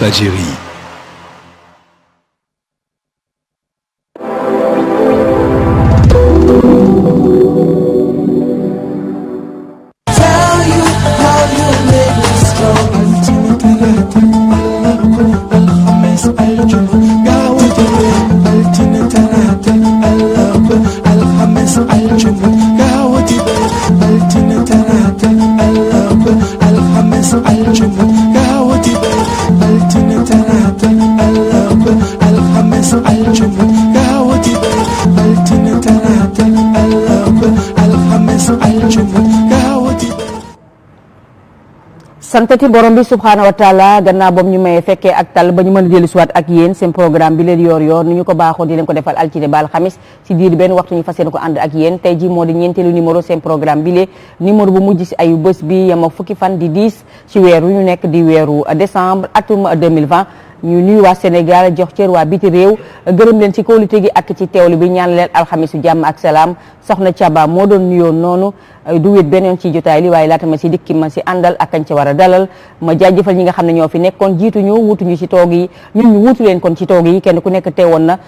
Walfadjri. santati borom bi subhanahu wa taala gannaaw boobu ñu may fekkee ak tal ba ñu mën a dellu siwaat ak yéen seen programme bi leen yor ni ñu ko baaxoo di leen ko defal altine ba alxamis ci diir benn waxtu ñu fas yéene ko ànd ak yéen tey ji moo di ñeenteelu numéro seen programme bi lee numéro bu mujj si ayu bés bi yama fukki fan di 10 ci weeru ñu nekk di weeru décembre atum 2020 ñu nuyu waa Sénégal jox cër waa biti réew gërëm leen ci kóolute gi ak ci teewlu bi ñaan leen alxamisu jàmm ak salaam soxna Thiaba moo doon nuyoo noonu du wét beneen ci jotaay li waaye laata ma si dikki ma si àndal ak kañ ci war a dalal ma jaajëfal ñi nga xam ne ñoo fi nekkoon jiituñu wutuñu ci toog yi ñun ñu wutu leen kon ci toog yi kenn ku nekk teewoon na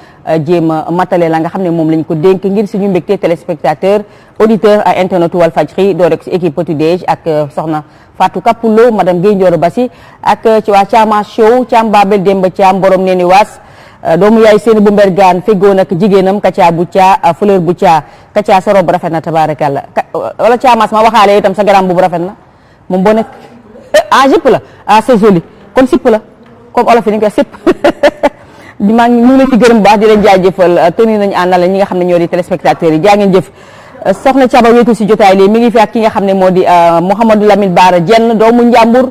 jéem a matale la nga xam ne moom lañ ko dénk ngir suñu mbégte téléspectateur auditeur à internet Walfadjri doo rek si équipe Petit Déj ak soxna Fatou Kapoulo madame Guèye Ndioro Bassi ak ci waa Thiama Show Thiam Babel Demba Thiam borom neeni waas doomu yaay seen bu mbergaan feggoon ak jigéenam Katia Boutia fleur Boutia Katia sa robe rafet na tabarakallah wala Thiamas ma waxaale itam sa garam bu rafet na moom boo nekk jupe la c'est joli kon sipp la comme olof yi ni ko sipp maa ngi ñu ngi leen di gërëm baax di leen jaajëfal tenu nañu àndal ñi nga xam ne ñoo di téléspectateurs yi jaa ngeen jëf soxna Thiaba wéetu si jotaay lii mi ngi fi ak ki nga xam ne moo di Mouhamadou Lamine Bara Dieng doomu Njàmbur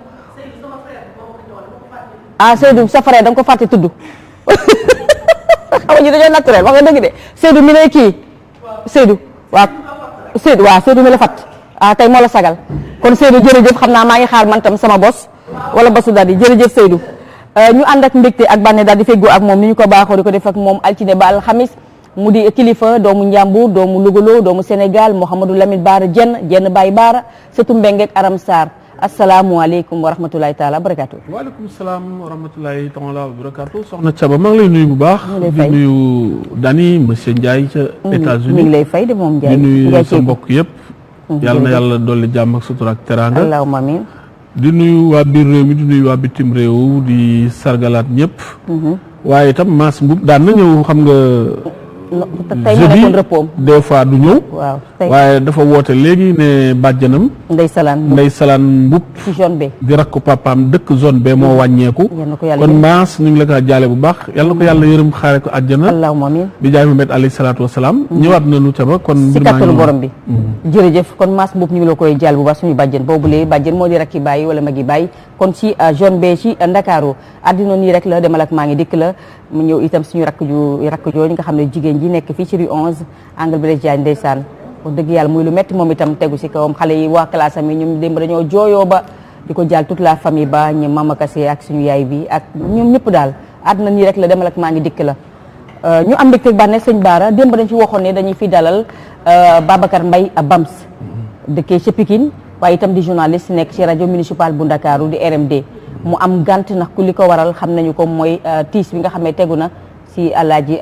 Seydou sa frère da nga ko fàtte tudd xam nga ñu dañoo naturel wax nga dëgg de Seydou mi lay kii Seydou waaw Seydou mi la fàtt tey moo la sagal kon Seydou jërëjëf xam naa maa ngi xaar man tam sama bos wala bosu daal di jërëjëf Seydou ñu ànd ak mbégte ak bànne daal di feggoo ak moom ni ñu ko baaxoo di ko def ak moom altine ba alxamis mu di kilifa doomu Njàmbur doomu Lugolo doomu Sénégal Mouhamadou Lamine Bara Dieng Baye Bara sëtu Mbengue ak Aram Sarr asalaamualeykum wa rahmatulahi taala wa barakatu. waaleykum salaam wa rahmatulahi taala wa barakatu. soxna Thiaba maa ngi lay nuyu bu baax. di nuyu Dani monsieur Ndiaye ca États-Unis ñu ngi lay fay de moom Ndiaye. di nuyu sa mbokk yëpp. yàlla na yàlla dolli jàmm ak sutura ak teraanga. allahumma amiin. di nuyu waa biir réew mi di nuyu waa bitim réew di sargalaat ñëpp. waaye itam Mass Mboup daan na ñëw xam nga. tey ma nekkoon repos des fois du ñëw. waaw waaye dafa woote léegi ne bàjjanam. Ndey Salaan Mboup ci zone B. di rakk papaam dëkk zone B moo wàññeeku. kon Mass ñu ngi la ko jaale bu baax yal na ko yàlla yërëm xaare ko àjjana. allahumma amiin di jaay Muhammad alayhi salaatu wa salaam. ñëwaat nañu Thiaba kon. mbir maa ngi si borom bi. jërëjëf kon Mass Mboup ñu ngi la koy jaal bu baax suñu bàjjen boobulee bàjjen moo di rakki bàyyi wala magi bàyyi kon ci zone B ci Ndakaaru àddina nii rek la demal ak maa ngi dikk la mu ñëw itam suñu rakk jooju nga xam ne jigéen ji nekk fii ci rue 11 angle Blaise Diagne ndeysaan wax dëgg yàlla muy lu metti moom itam tegu si kawam xale yi waa classe am yi ñoom démb dañoo jooyoo ba di ko jaal toute la famille ba ñu Mama Kassé ak suñu yaay bi ak ñoom ñëpp daal àdduna nii rek la demal ak maa ngi dikk la ñu am mbégte bànneex sëñ Bara démb dañ ci waxoon ne dañuy fi dalal Babacar Mbaye Bams dëkkee ca Pikine waaye itam di journaliste nekk ci rajo municipal bu Ndakaaru di RMD mu am gànt nag ku li ko waral xam nañu ko mooy tiis bi nga xam ne tegu na si Alaaji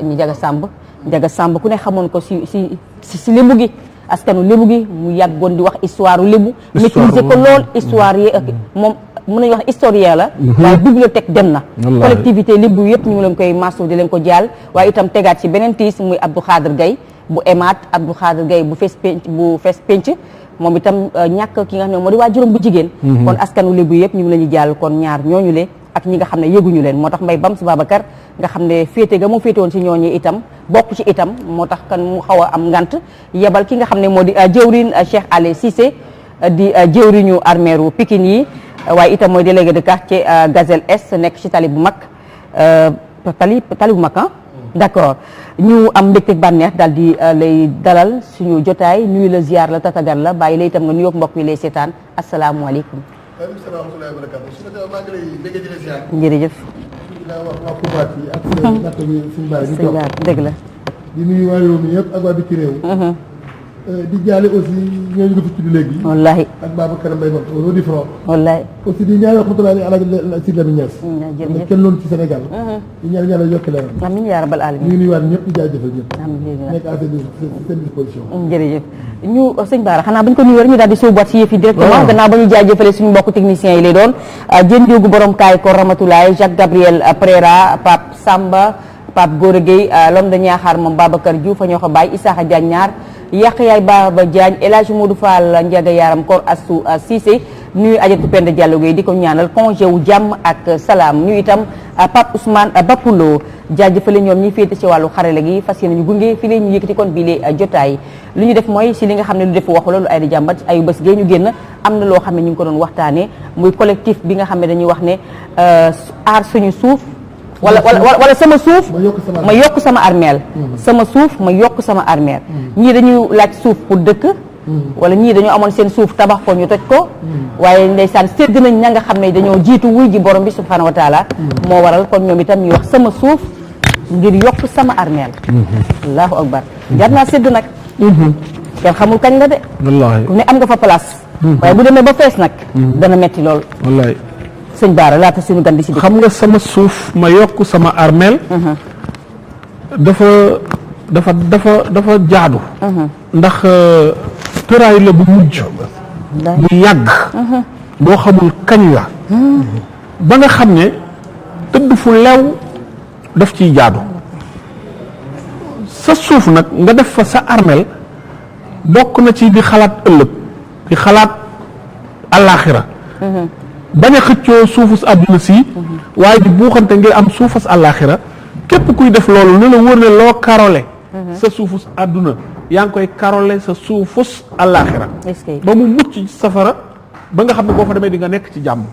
Njaga Samb ku ne xamoon ko si lébu gi askanu lébu gi mu yàggoon di wax histoire lébu maîtriser ko lool histoire yi moom mën nañu wax historien la waaye bibliothèque dem na collectivité lébu yëpp ñu ngi leen koy masu di leen ko jaal waaye itam tegaat si beneen tiis muy Abdou Khadir Gaye bu emaat Abdou Khadir Gaye bu fees penc moom itam ñàkk ki nga xam ne moo di waajuram bu jigéen kon askanu lébu yëpp ñu ngi leen di jàll kon ñaar ñooñu le ak ñi nga xam ne yëguñu leen moo tax Mbaye Bams Babacar nga xam ne féete ga mu féete woon si ñooñu itam bokk ci itam moo tax kan mu xaw a am ngant yebal ki nga xam ne moo di jëwriñ Cheikh Ali Cissé di jëwriñu armeeru Pikine yi waaye itam mooy délégué de quartier Gazelle Est nekk ci tali bu mag tali bu mag d'accord ñu am mbégte bànneex daal di lay dalal suñu jotaay nuyu la ziar la tatagal la bàyyi la itam nga nuyoog mbokk yi lay seetaan asalaamualeykum. waaleykum salaam wa rahmatulah wa barakatuh. su fekkee maa ngi lay déggee di la ziar. jërëjëf. di la wax waa Koubaat yi ak suñu baay bi toog dëgg la. di nuyu waa réew mi yëpp ak waa biti réew. di jaale aussi ñooñu nga fi tudd léegi. wallaahi ak Babacar Mbaye Mbaye au di front. wallaahi. aussi di ñaan rahmatulah ni Alaaji Sidy Lamine Niass. jërëjëf kenn loolu ci Sénégal. di ñaan yàlla yokk leeram. amiin yaa rabbal ñu aalamiin. ngi nuyuwaat ñëpp di jaajëfal ñëpp. amiin nekk à seen disposition. jërëjëf ñu sëñ Bara xanaa bañ ko nuyoo rek ñu daal di sóobuwaat si yëf yi directement gannaaw ba ñu jaajëfalee suñu mbokku techniciens yi lay doon Diène Diogu borom kaay ko Ramatoulaye Jacques Gabriel Préra Pape Samba Pape Gora Gueye l'homme de Niakhar moom Babacar Diouf a ñoo ko bàyyi Isaaxa Diagne ñaar yàq yaay Baba Diagne El Hadj Modou Fall Ndiaga Yaram Kor Assou Cissé nuyu Adjatou Penda Diallo Gueye di ko ñaanal congé wu jàmm ak salaam ñu itam Pape Ousmane Bapulo jaajëfale ñoom ñi féete ci wàllu xarale gi fas yéene ñu gunge fii lee ñu yëkkati kon bii lee jotaay li ñu def mooy si li nga xam ne lu def waxu la lu ay di jàmbat ayu bés gee ñu génn am na loo xam ne ñu ngi ko doon waxtaanee muy collectif bi nga xam ne dañuy wax ne aar suñu suuf wala sama suuf ma yokk sama armeel sama suuf ma yokk sama armeel ñii dañuy laaj suuf pour dëkk wala ñii dañoo amoon seen suuf tabax ko ñu toj ko waaye ndeysaan sédd nañ ña nga xam ne dañoo jiitu wuy ji borom bi subhanahu wa taala moo waral kon ñoom itam ñuy wax sama suuf ngir yokk sama armeel allahu akbar jar naa sédd nag kenn xamul kañ la de wallaahi ku ne am nga fa place waaye bu demee ba fees nag dana metti lool wallaahi sëñ Bara laata suñu gan di si xam nga sama suuf ma yokk sama armeel dafa jaadu ndax tëraay la bu mujj bu yàgg boo xamul kañ la ba nga xam ne tëdd fu lew daf ciy jaadu sa suuf nag nga def fa sa armeel bokk na ci di xalaat ëllëg di xalaat àllaaxira bañ a xëccoo suufus àdduna si waaye di buuxante ngir am suufus àllaaxira képp kuy def loolu ne la wër ne loo karole sa suufus àdduna yaa ngi koy karole sa suufus àllaaxira ba mu mucc ci safara ba nga xam ne boo fa demee di nga nekk ci jàmm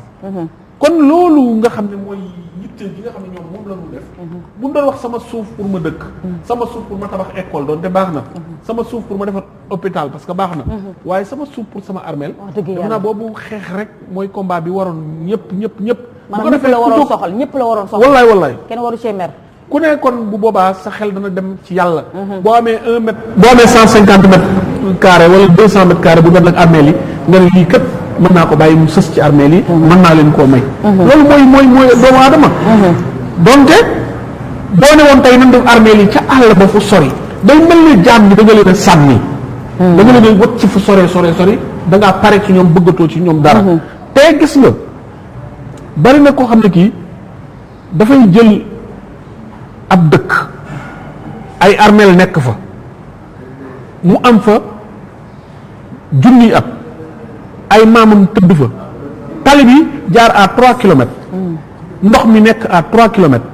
kon loolu nga xam ne mooy yitte gi nga xam ne ñoom moom la ñu def bu doon wax sama suuf pour ma dëkk sama suuf pour ma tabax école doon te baax na sama suuf pour ma defar hôpital parce que baax na waaye sama suuf pour sama armeel def naa boobu xeex rek mooy combat bi waroon ñëpp bu ko defee la waroon soxal ñëpp la waroon soxal wallaay kenn waru cee mer ku ne kon bu boobaa sa xel dana dem ci yàlla boo amee 1 mètre boo amee 150 mètres carré wala 200 mètres carré bu dem ak armeel yi nga ne lii kat mën naa ko bàyyi mu sës ci armeel yi mën naa leen koo may loolu mooy doomu aadama donte boo ne woon tey nan def armeel yi ca àll ba fu sori day mel ne jaam ñi da nga leen a sànni da nga leen a wët ci fu sori da ngaa pare ci ñoom bëggatoo ci ñoom dara te gis nga bari na koo xam ne kii dafay jël ab dëkk ay armeel nekk fa mu am fa junniy at ay maamam tëdd fa tali bi jaar à 3 kilomètres ndox mi nekk à 3 kilomètres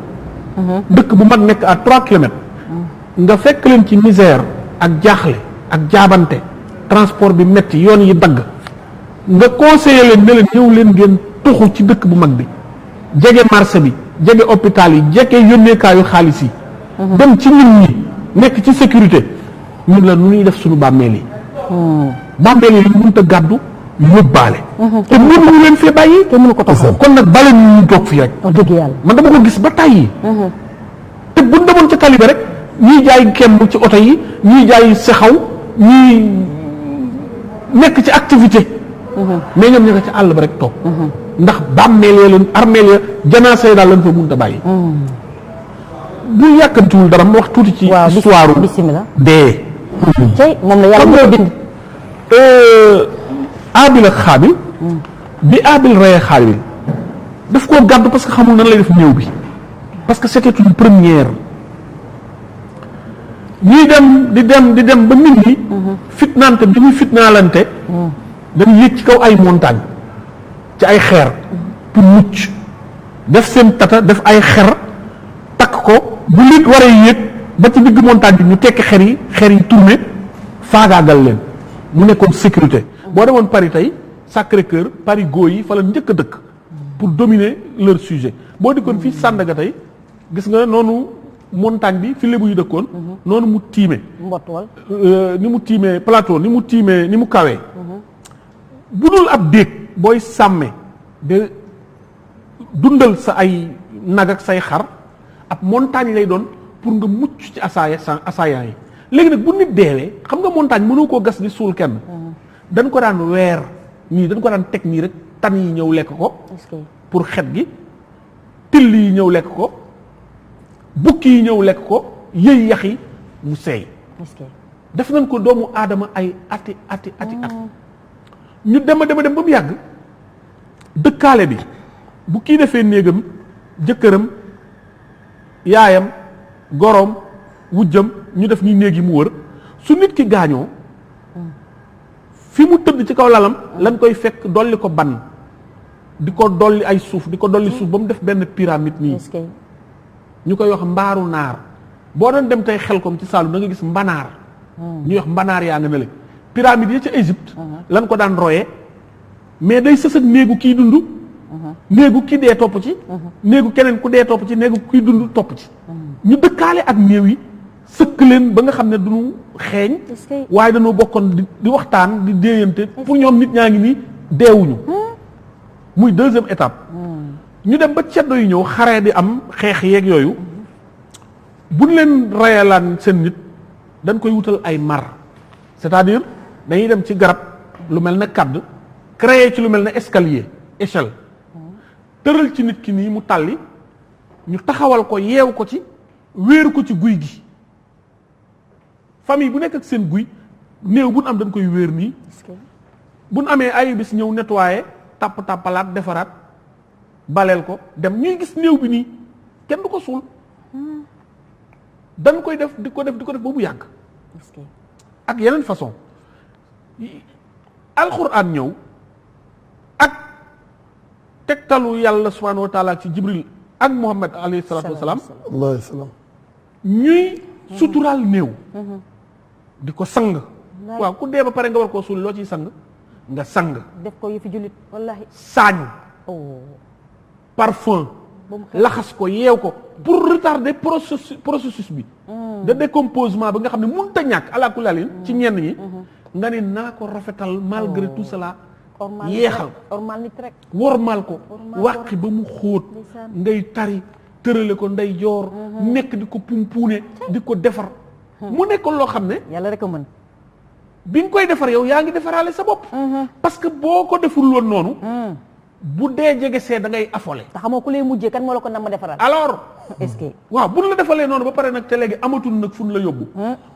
dëkk bu mag nekk à 3 kilomètres nga fekk leen ci misère ak jaaxle ak jaabante transport bi metti yoon yi dagg nga conseiller leen ne leen ñëw leen ngeen tuxu ci dëkk bu mag bi jege marché bi jege hôpital yi jege yónneekaayu xaalis yi dem ci nit ñi nekk ci sécurité ñun la nu ñuy def suñu bàmmeel yi bàmmeel yi li mënut a gàddu yóbbaale te mënu leen fee bàyyi te mënu ko toxal kon nag bale ñu toog fii rek dëgg yàlla man dama ko gis ba tàyyi te buñ demoon ca tali ba rek ñii jaay kemb ci oto yi ñii jaay sexaw ñii nekk ci activité mais ñoom ña nga ci àll ba rek toog ndax bàmmeel ya leen armeel ya janaasa yi daal lañ fa mënut a bàyyi bu yàkkamtiwul dara ma wax tuuti ci histoire bismillah dee tey moom la yàlla moo bind Aabil ak Xaabil bi Aabil reyee Xaabil daf koo gàddu parce que xamul nan lay def néew bi parce que c'était une première ñuy di dem ba nit ñi fitnaante bi ñuy fitnaalante dañu yéeg ci kaw ay montagne ci ay xeer pour mucc def seen tata def ay xer takk ko bu nit waree yéeg ba ci digg montagne bi ñu tekki xer yi tourné faagaagal leen mu nekkoon sécurité boo demoon Paris tey Sacré-Cœur Paris góo yi fa la njëkk a dëkk pour dominer leur sujet boo dikkoon fii Sandaga tey gis nga noonu montagne bi fi lébu yi dëkkoon noonu mu tiime mbotwal ni mu tiimee plateau ni mu tiimee ni mu kawee bu dul ab déeg booy sàmme de dundal sa ay nag ak say xar ab montagne lay doon pour nga mucc ci asaayan yi léegi nag bu nit deewee xam nga montagne mënoo koo gas di suul kenn dañ ko daan weer nii dañ ko daan teg nii rek tan yi ñëw lekk ko pour xet gi till yi ñëw lekk ko bukki yi ñëw lekk ko yëy yax yi mu seey def nañ ko doomu aadama ay ati at ñu dem ba mu yàgg dëkkaale bi bu kii defee néegam jëkkëram yaayam goroom wujjam ñu def ni néeg yi mu wër su nit ki gaañoo fi mu tëdd ci kaw lalam lañ koy fekk dolli ko ban di ko dolli ay suuf di ko dolli suuf ba mu def benn pyramide nii ñu koy wax mbaaru naar boo doon dem tey Xelkom ci Saalum da nga gis mbanaar ñuy wax mbanaar yaa nga ne le pyramide yi ca Égypte lañ ko daan royee mais day sës ak néegu kii dund néegu kii dee topp ci néegu keneen ku dee topp ci néegu kii dund topp ci ñu dëkkaale ak néew yi sëkk leen ba nga xam ne duñu xeeñ waaye dañoo bokkoon di waxtaan di déeyante pour ñoom nit ñaa ngi nii deewuñu muy deuxième étape ñu dem ba ceddo yu ñëw xaree di am xeex yeeg yooyu buñ leen rayalaan seen nit dañ koy wutal ay mar c'est-à-dire dañuy dem ci garab lu mel ne kadd créer ci lu mel ne escalier échelle tëral ci nit ki nii mu tàlli ñu taxawal ko yeew ko ci wéeru ko ci guy gi famille bu nekk ak seen guy néew bu nu am dañ koy wéer nii bu nu amee ay bis ñëw nettoyer tàppalaat defaraat baleel ko dem ñuy gis néew bi nii kenn du ko suul dañ koy def di ko def ba mu yàgg ak yeneen façon alxuraan ñëw ak tegtalu yàlla subhanahu wa taala ci jibril ak muhammad alayhi salaatu wasalaam ñuy suturaal néew di ko sang waaw ku dee ba pare nga war koo suul loo ciy sang nga sang def ko yëfi jullit wallahi saañ parfum laxas ko yeew ko pour retarder processus bi de décomposement ba nga xam ne mënut a ñàkk ala kulli halin ci ñenn ñi nga ne naa ko rafetal malgré tout cela yeexal wormaal ko wàqi ba mu xóot ngay tari tërale ko nday joor nekk di ko pumpuune di ko defar mu nekk loo xam ne yàlla rek a mën bi nga koy defar yow yaa ngi defaraale sa bopp parce que boo ko deful woon noonu bu dee jege see da ngay affolé te xamoo ku lay mujjee kan moo la ko nam ma defaral alors est-ce que waaw buñ la defalee noonu ba pare nag te léegi amatul nag fun la yóbbu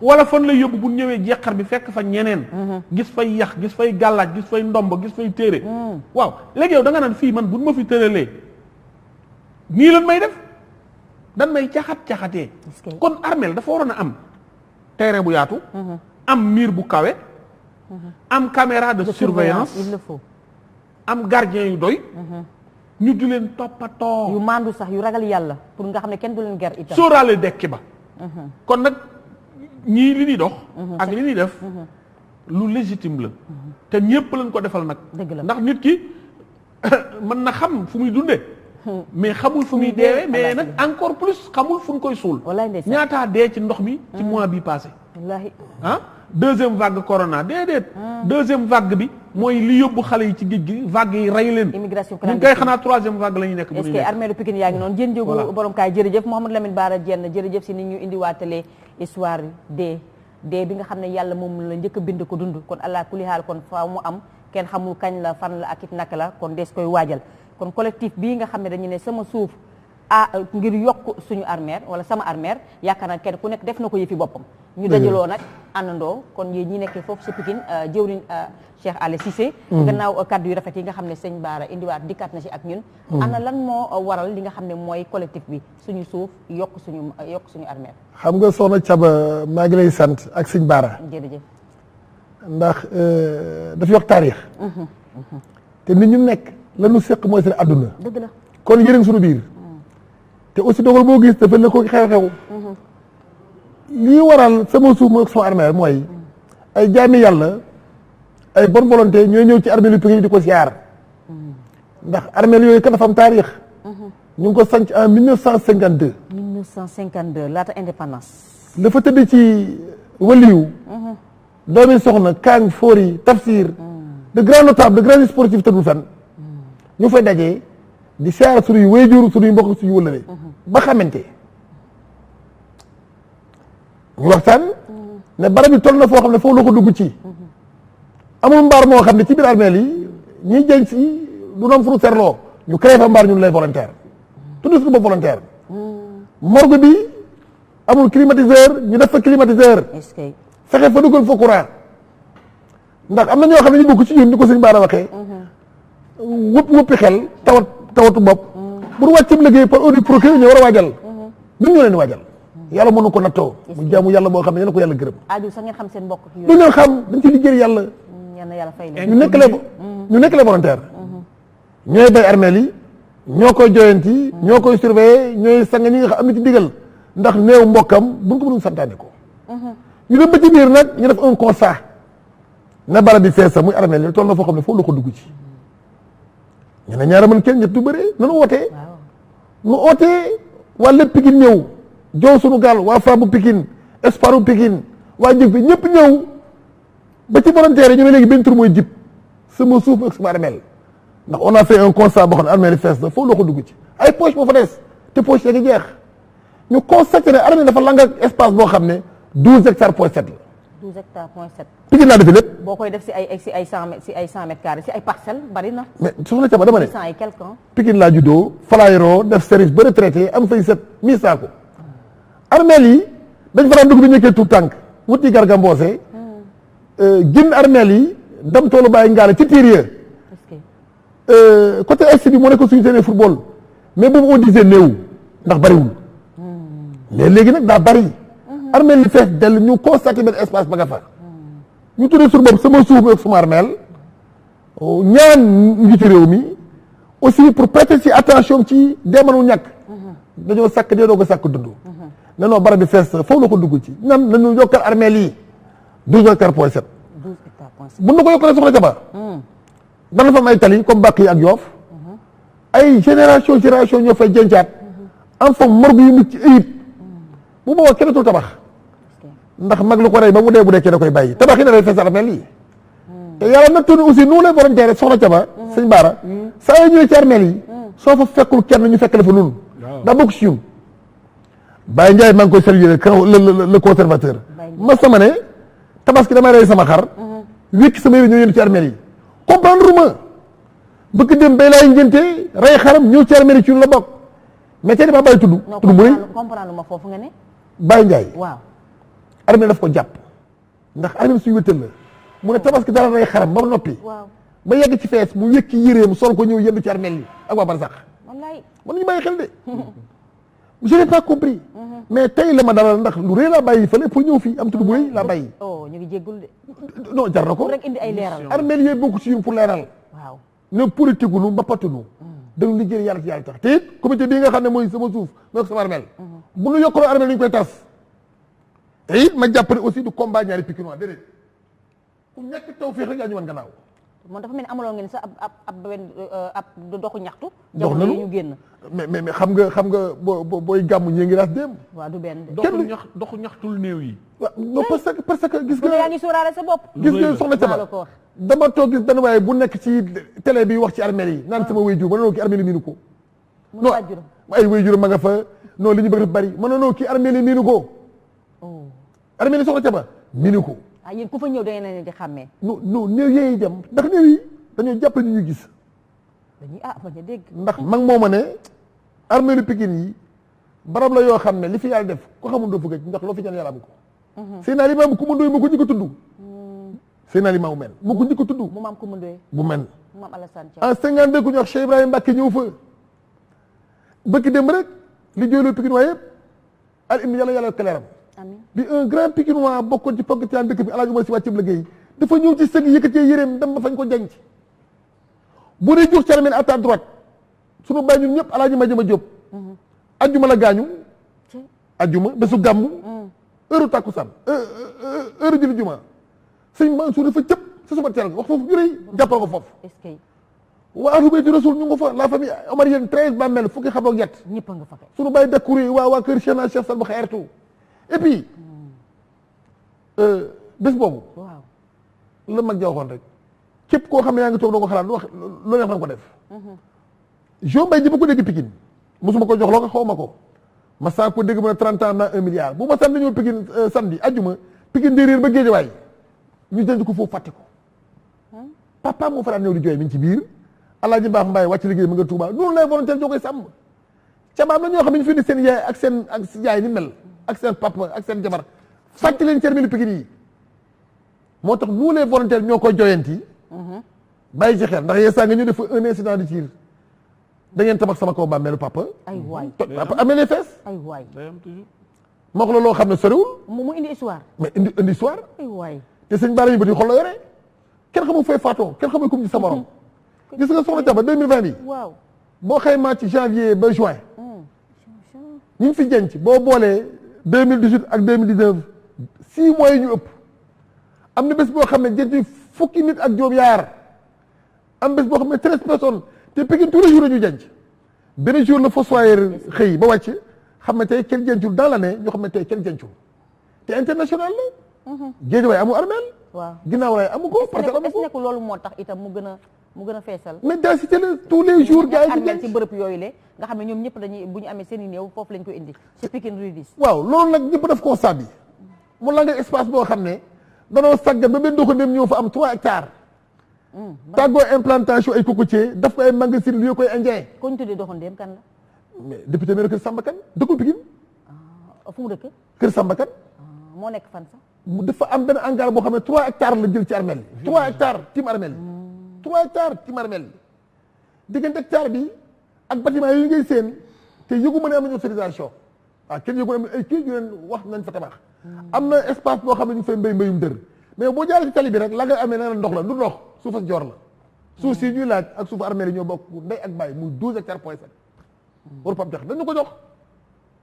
wala fan la yóbbu bu ñëwee jeexar bi fekk fa ñeneen gis fay yax gis fay gàllaaj gis fay ndomb gis fay téere waaw léegi yow da nga naan fii man buñ ma fi tëralee nii lan may def dan may caxat-caxatee kon armeel dafa waroon a am terrain bu yaatu am mur bu kawe am caméra de surveillance il le faut am gardien yu doy ñu di leen toppatoo yu maandu sax yu ragal yàlla pour nga xam ne kenn du leen ger itam sóoraale dekki ba kon nag ñii li ñuy dox ak li ñuy def lu légitime la te ñépp lañ ko defal nag dëgg la ndax nit ki mën na xam fu muy dundee mais xamul fu muy deewee mais nag encore plus xamul fu ñu koy suul ñaataa dee ci ndox mi ci mois bi passé wallaahi deuxième vague corona déedéet deuxième vague bi mooy li yóbbu xale yi ci géej gi vague yi rey leen immigration ñu koy xanaa troisième vague la ñuy nekk est-ce que armée lu Pikine yaa ngi noonu jën jógu borom kaay jërëjëf Mouhamadou Lamine Bara Diène jërëjëf si nit ñu indiwaatale histoire dee bi nga xam ne yàlla moom la njëkk a bind ko dund kon allah kulli haal kon faaw mu am kenn xamul kañ la fan la ak it naka la kon dees koy waajal kon collectif bii nga xam ne dañu ne sama suuf ngir yokk suñu armeer wala sama armeer yaakaar naa kenn ku nekk def na ko yëfi boppam ñu dajaloo nag àndandoo kon yéen ñi nekkee foofu sa Pikine jëwriñ Cheikh Alé Cissé gannaaw kaddu yu rafet yi nga xam ne sëñ Bara indiwaat dikkaat na ci ak ñun ana lan moo waral li nga xam ne mooy collectif bi suñu suuf yokk suñu armeer xam nga soxna Thiaba maa ngi lay sant ak sëñ Bara jërëjëf ndax dafa yokk taarix te nit ñu nekk lanu séq mooy seen adduna dëgg la kon yërëm suñu biir te aussi dogal boo gis dafa ne ko xew-xew lii waral sama suuf mooy sama armée mooy ay jaami yàlla ay bonne volonté ñooy ñëw ci armée lu Pikine di ko siyaar ndax armée yooyu kat dafa am taarix ñu ngi ko sanc en 1952 laata indépendance la fa tëdd ci waliyu doomi soxna Kang Fori Tafsir de grands notables de grands sportifs tëddul fenn ñu fay dajee di siyaar suñuy wéyjur suñuy mbokk suñu wëllëre ba xamante ñu waxtaan ne barab bi toll na foo xam ne foofu la ko dugg ci amul mbaar moo xam ne ci biir armeel yi ñiy jën si du doon fu nu serloo ñu créé fa mbaar ñun lay volontaire tudd suñu bopp volontaire morgue bi amul climatiseur ñu def fa climatiseur fexe fa duggal fa courant ndax am na ñoo xam ne ñu bokk ci ñun ni ko suñ baara waxee wëppi xel tawatu bopp bu ñu wàccam liggéey par audit procureur ñu war a waajal ñun ñoo leen di waajal yàlla mënu ko nattoo mu jaamu yàlla boo xam ne yéen ko yàlla gërëm aju sax ngeen xam seen mbokk du ngeen xam dañ ci liggéey yàlla ñu nekk les volontaire ñooy bay armeel yi ñoo koy joyanti ñoo koy surveiller ñooy sang ñi nga xam am na ci digal ndax néew mbokkam buñ ko mënul santaane ko ñu dem ba ci biir nag ñu def un constat na barab bi fees sa muy armeel yi toll na foo xam ne foofu la ko dugg ci ñu ne ñaara mën kenn ñett du bëree nanu wootee nu ootee waa lépp Pikine ñëw jow sunu gaal waa Fra bu Pikine Espoir bu Pikine waa jëf bi ñëpp ñëw ba ci volontaire yi ñu ne léegi benn tur mooy jib sama suuf ak sama armeel ndax on a fait un constat boo xam ne armeel yi fees na foofu la ko dugg ci ay poche moo fa des te poche ya ngi jeex ñu constaté ne armeel dafa lang ak espace boo xam ne 12 hectares point 7 la 12 hectares point 7 Pikine laa defi lépp boo koy def si ay 100 mètres carrés si ay parcelles bari na mais soxna Thiaba dama ne 100 et quelques ans Pikine laa juddoo falaayro def service ba retraité am fay 7000 saako armeel yi dañ fa daan dugg bi nekkee tout tànk wuti garga mboose génn armeel yi dem toolu bàyyi ngaale ci tiir côté est bi moo nekk suñu seenee football mais boobu on disait néew ndax bariwul mais léegi nag daa bari armeel yi fees dell ñu constaté benn espace ba nga fa ñu tuddee sur bopp sama suuf ak suma armeel ñaan njiitu réew mi aussi pour prêter ci attention ci deemanu ñàkk dañoo sàkk dee doo ko sàkk dund ne non barab bi fees foofu la ko dugg ci nan nañu yokkal armeel yi 12 hectares point 7 bu na ko yokkalee soxla Thiaba dana fa am ay tali comme Bàq yi ak Yoof ay génération ñoo fay jëncaat am fa morgue yu mucc ayib bu boobaa kenn tul tabax ndax mag lu ko rey ba mu dee bu dekkee da koy bàyyi tabax yi dafay fees armeel yi te yàlla nag tourné aussi nous les volontaires soxla Thiaba sëñ Baara saa yoo ñëwee ci armeel yi soo fa fekkul kenn ñu fekk la fa nun daa bokk si ñun Baye Ndiaye maa ngi koy saluer le conservateur ma sama ne tabaski damay rey sama xar wékki sama yére ñëw yéen ci armeel yi comprendre ma bëgg dem bay laay ngénte rey xaram ñëw ci armeel yi ci la bokk mais tey damaa bàyyi tudd mu ne comprendre ma foofu nga ne Baye Ndiaye waaw armeel daf ko jàpp ndax armeel suñu wéttal la mu ne tabaski dara rey xaram ba noppi ba yegg ci fees mu wékki yéreem sol ko ñëw yendu ci armeel yi ak waa barsax wallaay man nañu bàyyi xel de je n'ai pas compris mais tey la ma dalal ndax lu rëy laa bàyyi fële pour ñëw fii am tudd bu rëy laa bàyyi ñu ngi jéggul de non jar na ko rek indi ay leeral armeel yooyu bokk ci ñun pour leeral waaw ne politique nu mbappatunu dañu liggéey yàlla ci yàlla tax te it comité bii nga xam ne mooy sama suuf mooy sama armeel bu nu yokkaloo armeel ñu koy tas te it ma jàpp ne aussi du combat ñaari Pikinois déedéet ku ñàkk taw féex rek yaa ñu wan gannaaw moom dafa mel ni amaloon ngeen sax ab doxu ñaxtu dox jamono yi ñu génn mais xam nga booy gàmmu ñee ngi raas dem waaw du benn doxu ñaxtul néew yi waaw non parce que gis nga yaa ngi sóoraale sa bopp gis nga soxna Thiaba dama toog gis benn waaye bu nekk ci télé bi wax ci armeel yi naan sama waajur ma ne kii armeel yi miinu ko non ay waajur ma nga fa non li ñu bëgg def bari ma ne kii armeel yi miinu ko armeel yi soxna Thiaba miinu ko yéen ku fa ñëw da ngeen leen di xàmmee non néew yeey dem ndax néew yi dañoo jàpp ñu gis dañuy bañ a dégg ndax mag moo ma ne armeelu Pikine yi barab la yoo xam ne li fi yàlla def ko xamul doo fëgg ndax loo fi ñaan yàlla am ko Seydina Limaamu ku ma ndooy moo ko njëkk a tudd Seydina Limaamu men moo ko njëkk a tudd mu maam ku ma ndooy bu men mu maam Alassane en 52 ku ñu wax Cheikh Ibrahima Mbacke ñëw fa bëkk dem rek li jooyloo Pikine waaye yëpp al im yàlla kaleeram bi un grand Pikinois bokkoon ci pogg ci aan dëkk bi Alaaji Umar Si wàccam liggéey dafa ñëw ci sëg yëkkatee yéreem dem ba fañ ko denc boo dee jox ci armeel à ta droite sunu bàyyi ñun ñëpp Alaaji Madiama Diop ajjuma la gaañu ajjuma bésu gàmmu heure tàkkusaan heure julli juma sëñ Mansour dafa cëpp sa suba teel wax foofu ñu rëy jàppal ko foofu waa ahlu bayti rasul ñu nga fa la famille omarienne 13 bàmmeel fukki xam ak ñett ñëpp nga fa sunu bàyyi dakuri waa kër Cheikh na Cheikh Salba xeertu et puis bés boobu la mag ja waxoon rek képp koo xam ne yaa ngi toog doo ko xalaat lu wax loo neex na ko def Jo Mbaye ji ba ko dégg Pikine mosuma ko jox loo ko xaw ma ko ma saa ko dégg mu ne 30 ans am naa 1 milliard bu ma sant ñëw Pikine samedi ajjuma Pikine di réer ba Géejawaay ñu denc ko foofu fàtte ko papa moo fa daan ñëw di jooy mi ngi ci biir Alaaji Mbaax Mbaay wàcc liggéey mu nga Tuubaa noonu lay volontaire joo koy sàmm ca am na ñoo xam ne ñu fi di seen yaay ak seen yaay ni mel ak seen papa ak seen jabar fàtte leen cermili Pikine yi moo tax nous les volontaires ñoo koy joyanti bàyyi ci xel ndax yee saa nga ñu def un incident de tir da ngeen tabax sama kaw bàmmeelu papa ay waay papa amee les fees ay waay ma wax la loo xam ne soriwul mu indi histoire mais indi histoire ay waay te sëñ Bara ñu bët yi xol la yore kenn xamul fay faatoo kenn xamul kum ci sa morom gis nga soxna Thiaba 2020 bi waaw boo xaymaa ci janvier ba juin ñu ngi fi jenc boo boolee 2018 ak 2019 6 mois yi ñu ëpp am na bés boo xam ne jenc fukki nit ak juróom yaar am bés boo xam ne 13 personnes te Pikine tous les jours ñu jenc benn jour la fossoyeur xëy ba wàcc xam ne tey kenn jencul dans l'année ñoo xam ne tey kenn jencul te international la Guédiawaye amul armeel waaw ginnaaw raay amu ko parce que amu ko est-ce que loolu moo tax itam mu gën a feesal mais densité la tous les jours gars yi armeel ci bërëb yooyu le nga xam ne ñoom ñëpp dañuy bu ñu amee seen i néew foofu lañ koy indi ci Pikine Rue 10 waaw loolu nag ñëpp daf constat bi mu la nga espace boo xam ne danoo sàggan ba benn doo ko dem ñëw fa am 3 hectares tàggoo implantation ay cocotier daf ko ay magasin lieu koy indien ko ñu tuddee doxandéem kan la mais député maire kër Samba Kane dëkkul Pikine fu mu dëkk kër Samba Kane moo nekk fan sax mu dafa am benn hangar boo xam ne 3 hectares la jël ci armel yi 3 hectares tim armel yi 3 hectares tim armel yi diggante hectare bi ak bâtiment yi ngay seen te yëgu ma ne am nañu autorisation waaw kenn yëgu ne ay kii yu leen wax nañ fa tabax am na espace boo xam ne ñu fay mbéyum dër mais boo jaaree ci tali bi rek la nga amee nee na ndox la du ndox suufas joor la suuf si ñuy laaj ak suufu armel yi ñoo bokk ndey ak bàyyi muy 12 hectares point 7 waru pam jax dañu ko jox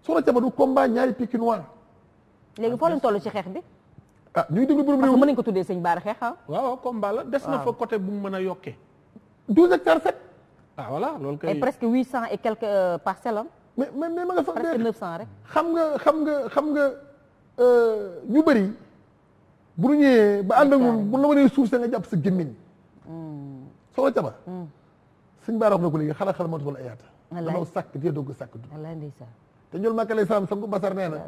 Soxna Thiaba du combat ñaari Pikinois léegi foo leen toll ci xeex bi ah ñuy déglu borom parce réew que mën nañ ko tuddee sëñ Bara xeex waaw combat la des na fa côté bu mu mën a yokkee 12 hectares 7 ah voilà loolu et kay presque 800 et quelques parcelles am mais ma nga fa presque 900 rek xam nga ñu bëri bu ñu ñëwee ba ànd ak ñun bu la mënee suuf sa nga jàpp sa gémmiñ Soxna Thiaba sëñ Bara wax na ko léegi xala moo taxul ayaata danaw sàkk di dogg sàkk du wallaay ndeysaan te ñool Makka lay salaam sangu basar nee na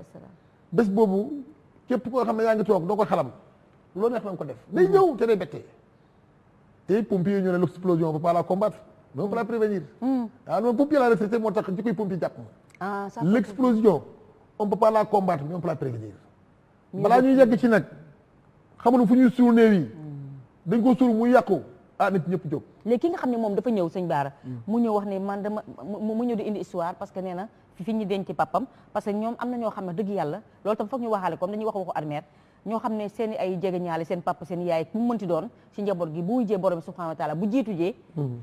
bés boobu képp koo xam ne yaa ngi toog doo ko xalam loolu neex na ko def day ñëw te day bettee te pompier ñu ne l'explosion on peut pas la combattre mais on peut la prévenir waaw noonu pompier la retraité moo tax jikkoy pompier jàpp ma l'explosion on peut pas la combattre mais on peut la prévenir balaa ñuy yegg ci nag xamuñu fu ñuy suul néew yi dañ ko suul muy yàqu nit ñëpp jóg léegi ki nga xam ne moom dafa ñëw sëñ Bara mu ñëw wax ne man dama mu ñëw di indi histoire parce que nee na fi ñu denc papam parce que ñoom am na ñoo xam ne dëgg yàlla loolu tam foog ñu waxaale comme dañuy waxu armeer ñoo xam ne seen i ay jegeñaale seen papa seen yaay ku mu mënti doon ci njaboot gi bu wujjee borom subhanahu wa taala bu jiitu jee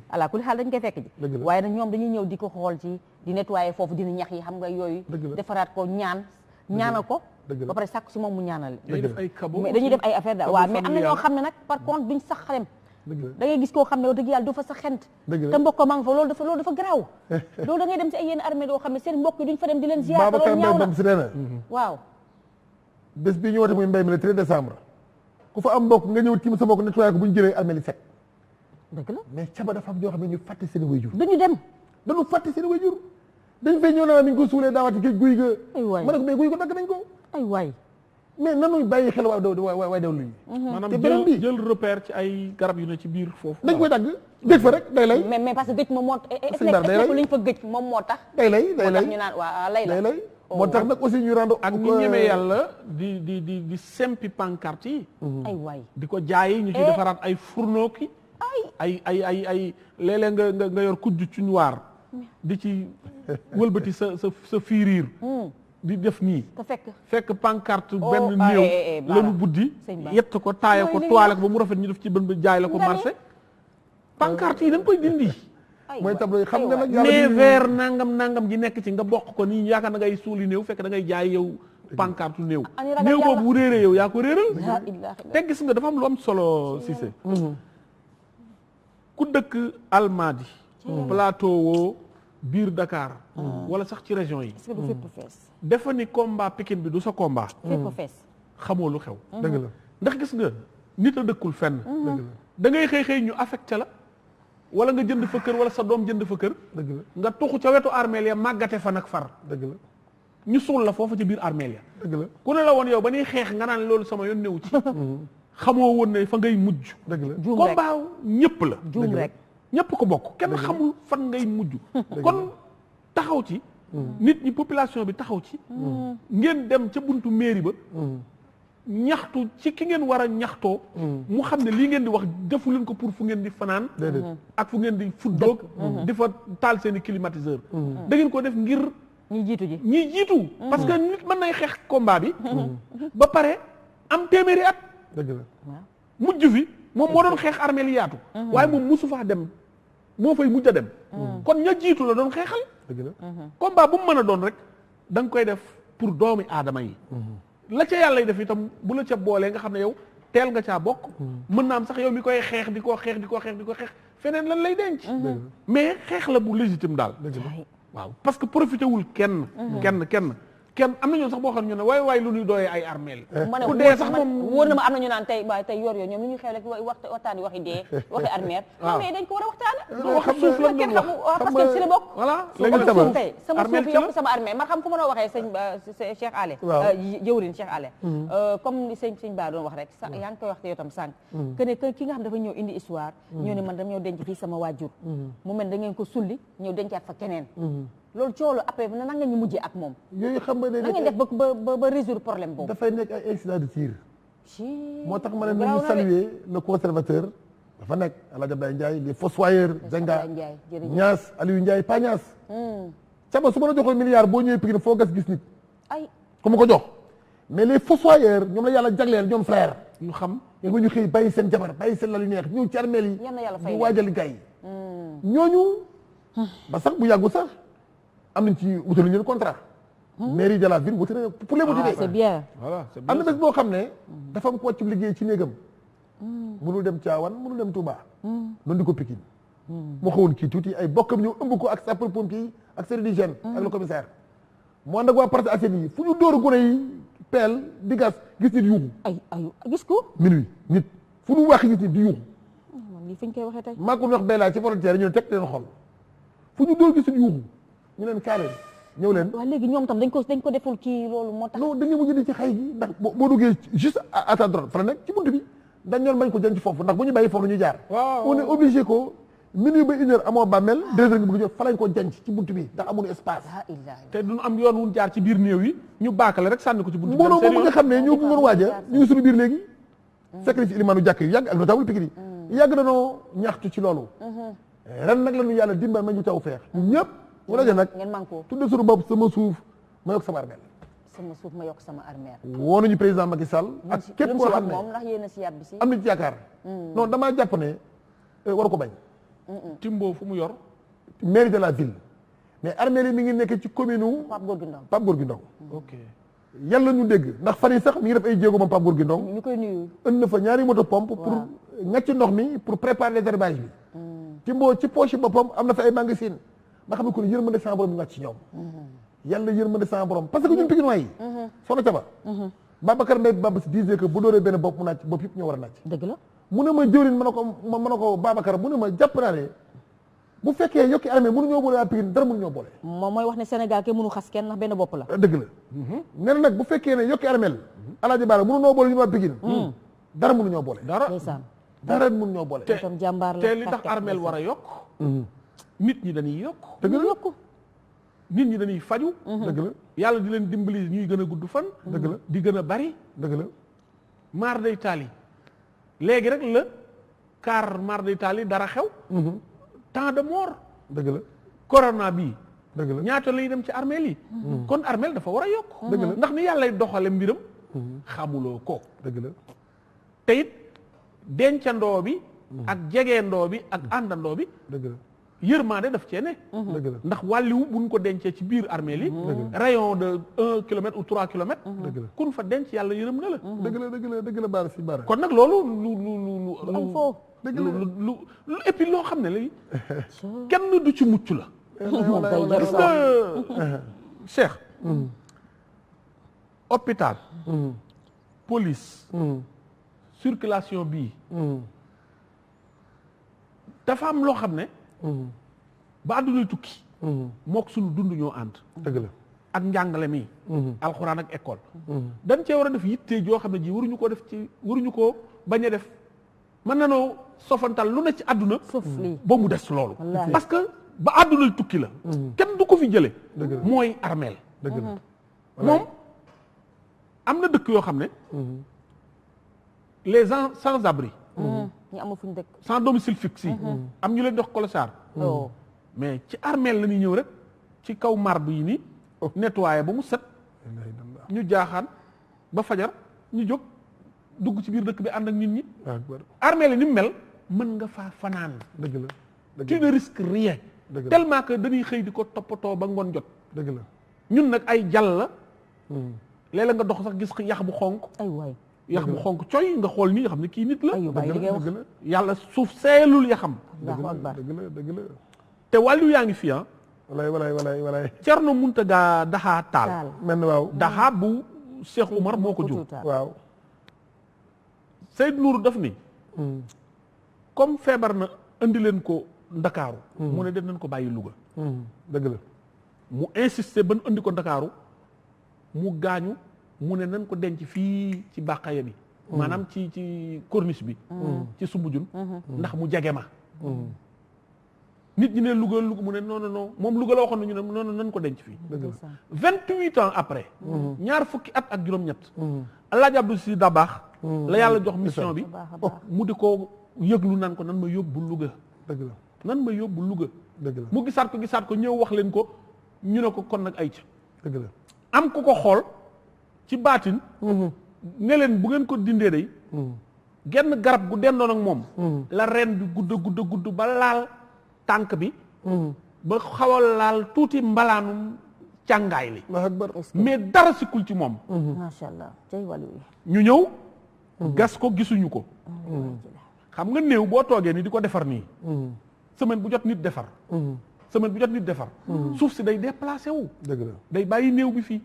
ala kulli xaal dañ koy fekk ji waaye nag ñoom dañuy ñëw di ko xool ci di nettoyer foofu dina ñax yi xam nga yooyu defaraat ko ñaanal ko ba pare sàkk si moom mu ñaanal mais dañuy def ay affaire daal waaw mais am na ñoo xam ne nag par contre duñ sax xalem da ngay gis koo xam ne wax dëgg yàlla du fa sa xent te mbokk maa ngi fa loolu dafa garaaw loolu da ngay dem si ay yenn armée doo xam ne seen mbokk yi duñ fa dem di leen ziar loolu ñaaw na si nee na waaw bés bii ñu woote muy mbay mi le 13 décembre ku fa am mbokk nga ñëw tiim sa mbokk nettoyé ko bu ñu jëlee armée li set dëgg la mais Thiaba dafa am ñoo xam ne ñu fàtte seen waajur duñu dem dañu fàtte seen waajur dañ fay ñëw naa mi ngi ko suulee daawaati géej guy ga ay waay ma ne ko mais guy ko dagg nañ ko ay waay mais nanuy bàyyi xel waay daw luñu maanaam te beneen bi jël repère ci ay garab yu ne ci biir foofu dañ koy dagg géej fa rek day lay mais parce que gëj moom moo Sëñ Bara day lay liñ fa gëj moom moo tax day lay ñu naan waa lay la moo tax nag aussi ñu rendre ak ñu ñemee yàlla di sempi pancarte yi ay waay di ko jaayi ñu ci defaraat ay fourneau ki ay léeg-léeg nga yor kujj ci ñuwaar di ci wëlbati sa fiiriir di def nii te fekk pancarte benn néew lanu buddi yett ko taaya ko toile ko ba mu rafet ñu def ci bën jaay la ko marché pancarte yi da nga koy dindi mooy tableau yi xam nga nag mais vers nangam ji nekk ci nga bokk ko nii yaakaar na ngay suuli néew fekk da ngay jaay yow pancarte néew néew boobu bu réeree yow yaa ko réeral te gis nga dafa am lu am solo Cissé ku dëkk Almadi plateau woo biir Dakar wala sax ci région yi dafa ni combat Pikine bi du sa combat xamoo lu xew dëgg la ndax gis nga nit a dëkkul fenn da ngay xëy ñu affecté la wala nga jënd fa kër wala sa doom jënd fa kër dëgg la nga tuxu ca wetu armeel ya màggate fa nag far dëgg la ñu suul la foofu ci biir armeel ya dëgg la ku ne la woon yow ba ñuy xeex nga naan loolu sama yoon newu ci xamoo woon ne fa ngay mujj dëgg la juum rek combat ñëpp la juum rek ñëpp ko bokk kenn xamul fan ngay mujj kon taxaw ci nit ñi population bi taxaw ci ngeen dem ca buntu mairie ba ñaxtu ci ki ngeen war a ñaxtoo mu xam ne lii ngeen di wax defu leen ko pour fu ngeen di fanaan ak fu ngeen di fuddoog di fa taal seeni climatiseur da ngeen ko def ngir ñi jiitu ji ñi jiitu parce que nit mën nay xeex combat bi ba pare am téeméeri at dëgg la mujj fi moom moo doon xeex armée li yaatu waaye moom musu faa dem moo fay mujj a dem kon ña jiitu la doon xeexal dëgg la combat bu mu mën a doon rek da nga koy def pour doomi aadama yi la ca yàlla def itam bu la ca boolee nga xam ne yow teel nga caa bokk mën naa am sax yow mi koy xeex di ko xeex feneen lan lay denc mais xeex la bu légitime daal waaw parce que profité wul kenn am na ñoom sax boo xam ne ñu ne waay lu ñuy dooyee ay armeel ku dee sax moom wóor na ma am na ñu naan tey yor ñoom lu ñuy xew rek waxtaan waxi dee waxi armeel mais dañ ko war a waxtaane wax suuf lan doon wax parce que si la bokk voilà léegi suuf tey sama suuf yokk sama armeel man xam fu ma doon waxee sëñ Cheikh Allé jëwriñ Cheikh Allé comme ni sëñ Ba doon wax rek yaa ngi koy wax te yow tam sànq que ne ki nga xam dafa ñëw indi histoire ñëw ne man dama ñëw denc fii sama waajur mu mel da ngeen ko sulli ñëw dencaat fa keneen loolu coolu après na nga ñu mujjee ak moom yooyu xam nga ne na ngeen def ba résoudre problème boobu dafay nekk ay incident de tir moo tax ma ne nañu saluer le conservateur dafa nekk El Hadj Abdoulaye Ndiaye les fossoyeurs Zenga Niass Aliou Ndiaye Pa Niass caba su ma la joxoon milliard boo ñëwee Pikine foo gas gis nit ay ku ma ko jox mais les fossoyeurs ñoom la yàlla jagleel ñoom frère ñu xam nga ñu xëy bàyyi seen jabar bàyyi seen lalu neex ñëw ci armeel yi ñu waajal gay ñooñu ba sax bu yàggu sax am nañ ci wutalu leen contrat mairie de la ville wuti na pour les motiver c'est bien voilà am na bés boo xam ne dafa am ko wàcc liggéey ci néegam mënul dem Tivaouane mënul dem Touba noonu di ko Pikine moo xawoon kii tuuti ay bokkam ñëw ëmb ko ak sapeur pompier yi ak service d'hygiène ak le commissaire mu ànd ak waa Parcelles Assainies yi fu ñu dóoru gone yi peel di gas gis nit yuuxu ay gis ko minuit nit fu ñu wax gis nit di yuuxu lii fi ñu koy waxee tey maa ko wax Bella ci volontaire ñu ne teg leen xol fu ñu dóor gis nit yuuxu ñu leen kaale ñëw leen waaw léegi ñoom tam dañ ko deful kii loolu moo tax non dañu mujj di ci xay gi ndax boo duggee juste à ta droite fa la nekk ci buntu bi dañ ñoon bañ ko jën ci foofu ndax bu ñu bàyyi foofu la ñuy jaar on est obligé ko minuit ba 1 heure amoo bàmmeel 2 heures nga bëgg jot fa lañ ko jën ci buntu bi ndax amuñu espace te duñu am yoon wuñ jaar ci biir néew yi ñu baakale rek sànni ko ci buntu bi mbooloo moom nga xam ne ñoo doon waaja ñu ngi suñu biir léegi fekk na ci ilimaanu jàkk yu yàgg ak notable Pikine yi yàgg dañoo ñaxtu ci loolu ren nag la ñu yàlla dimbal ma ñu taw feex ñun ñëpp mu daje nag ngeen man ko tudde suñu bopp sama suuf ma yokk sama armeel sama suuf ma yokk sama armeel woo nañu président Macky Sall ak képp koo xam ne moom ndax yéen a si yàbbi si am nañ ci yaakaar non damaa jàpp ne waru ko bañ Timbo fu mu yor mairie de la ville mais armeel yi mi ngi nekk ci commune u Pape Gorgui Ndong Pape Gorgui Ndong ok yàlla ñu dégg ndax fan yi sax mi ngi def ay jéego moom Pape Gorgui Ndong ñu koy nuyu ënd na fa ñaari moto pompe pour ngacc ndox mi pour préparer les herbages bi Timbo ci poche boppam am na fa ay magasin ma xam ne kon yërmande sama borom ngacc ci ñoom yàlla yërmande sama borom parce que ñun Pikinois yi soxna Caba Babacar Mbaye Babas disait que bu dooree benn bopp mu nàcc bopp yëpp ñoo war a nàcc dëgg la mu ne ma jëwriñ mën na ko Babacar mu ne ma jàpp naa ne bu fekkee yokki armée mënu ñoo boole waa Pikine dara mënu ñoo boole moom mooy wax ne Sénégal ke mënu xas kenn ndax benn bopp la dëgg la nee na nag bu fekkee ne yokki armée Alaaji Baara mënu ñoo boole ñu waa Pikine dara mënu ñoo boole dara mënu ñoo boole itam jàmbaar la te li tax armeel war a yokk nit ñi dañuy yokk dëgg la yokk nit ñi dañuy faju dëgg la yàlla di leen dimbali ñuy gën a gudd fan dëgg la di gën a bari dëgg la maar day taali léegi rek la car maar day taali dara xew temps de mort dëgg la corona bii dëgg la ñaata lay dem ci armeel yi kon armeel dafa war a yokk dëgg la ndax ni yàllay doxale mbiram xamuloo ko dëgg la te it dencandoo bi ak jegeendoo bi ak àndandoo bi dëgg la yërmaande daf cee ne dëgg la ndax wàlliwu buñ ko dencee ci biir armeel yi rayon de 1 kilomètre ou 3 kilomètres dëgg la kun fa denc yàlla yërëm na la dëgg la baara si baara kon nag loolu am foo lu et puis loo xam ne lay kenn du ci mucc la gis nga Cheikh hôpital police circulation bii dafa am loo xam ne ba àdduna tukki mook suñu dund ñoo ànd dëgg la ak njàngale mi alxuraan ak école dañ cee war a def yitte joo xam ne ji waruñu ko bañ a def mën nanoo sofantal lu ne ci àdduna sauf lii ba mu des loolu Wallaahi. parce que ba àdduna tukki la kenn du ko fi jële mooy armeel dëgg la moom am na dëkk yoo xam ne les gens sans abri ñu amul fuñ dëkk sans domicile fixe yi am ñu leen dox colossar oh mais ci armeel la ñuy ñëw rek ci kaw marbre yi nii nettoyé ba mu set ñu jaaxaan ba fajar ñu jóg dugg ci biir dëkk bi ànd ak nit ñi armeel yi ni mu mel mën nga faa fanaan dëgg la dëgg tu ne risques rien Dëgg la. tellement que dañuy xëy di ko toppatoo ba ngoon jot dëgg la ñun nag ay jàll la léeg-léeg nga dox sax gis yax bu xonk ay waay yax bu xonk coy nga xool nii nga xam ne kii nit la ay yu bàyyi li ngay wax dëgg la yàlla suuf seelul yaxam Allahu akbar dëgg la dëgg la te wàllu yaa ngi fi ah walaay Cerno Muntaga Daha Taal taal mel na waaw Daha bu Cheikh Oumar moo ko jur waaw Seyd Nour daf ni comme feebar na indi leen ko Ndakaaru mu ne den nañ ko bàyyi Louga dëgg la mu insister ba nu indi ko Ndakaaru mu gaañu mu ne nañ ko denc fii ci bàqaya bi maanaam ci corniche bi ci Sumbujun ndax mu jege ma nit ñi ne Louga mu ne non non non moom Louga la waxoon na ñu ne non non nañ ko denc fii dëgg la 28 ans après ñaar fukki at ak juróom-ñett Alaaji Abdou Si Dabaax la yàlla jox mission bi baax a baax mu di ko yëglu nan ko nan ma yóbbu Louga dëgg la nan ma yóbbu Louga dëgg la mu gisaat ko ñëw wax leen ko ñu ne ko kon nag ay ca dëgg la am ku ko xool ci baatin ne leen bu ngeen ko dindee day genn garab gu dendoon ak moom la ren bi gudd ba laal tànk bi ba xaw a laal tuuti mbalaanum càngaay li Allahu akbar mais dara sikkul ci moom macha allah cay wàllu ñu ñëw gas ko gisuñu ko xam nga néew boo toogee ni di ko defar nii semaine bu jot nit defar suuf si day déplacé wu dëgg la day bàyyi néew bi fii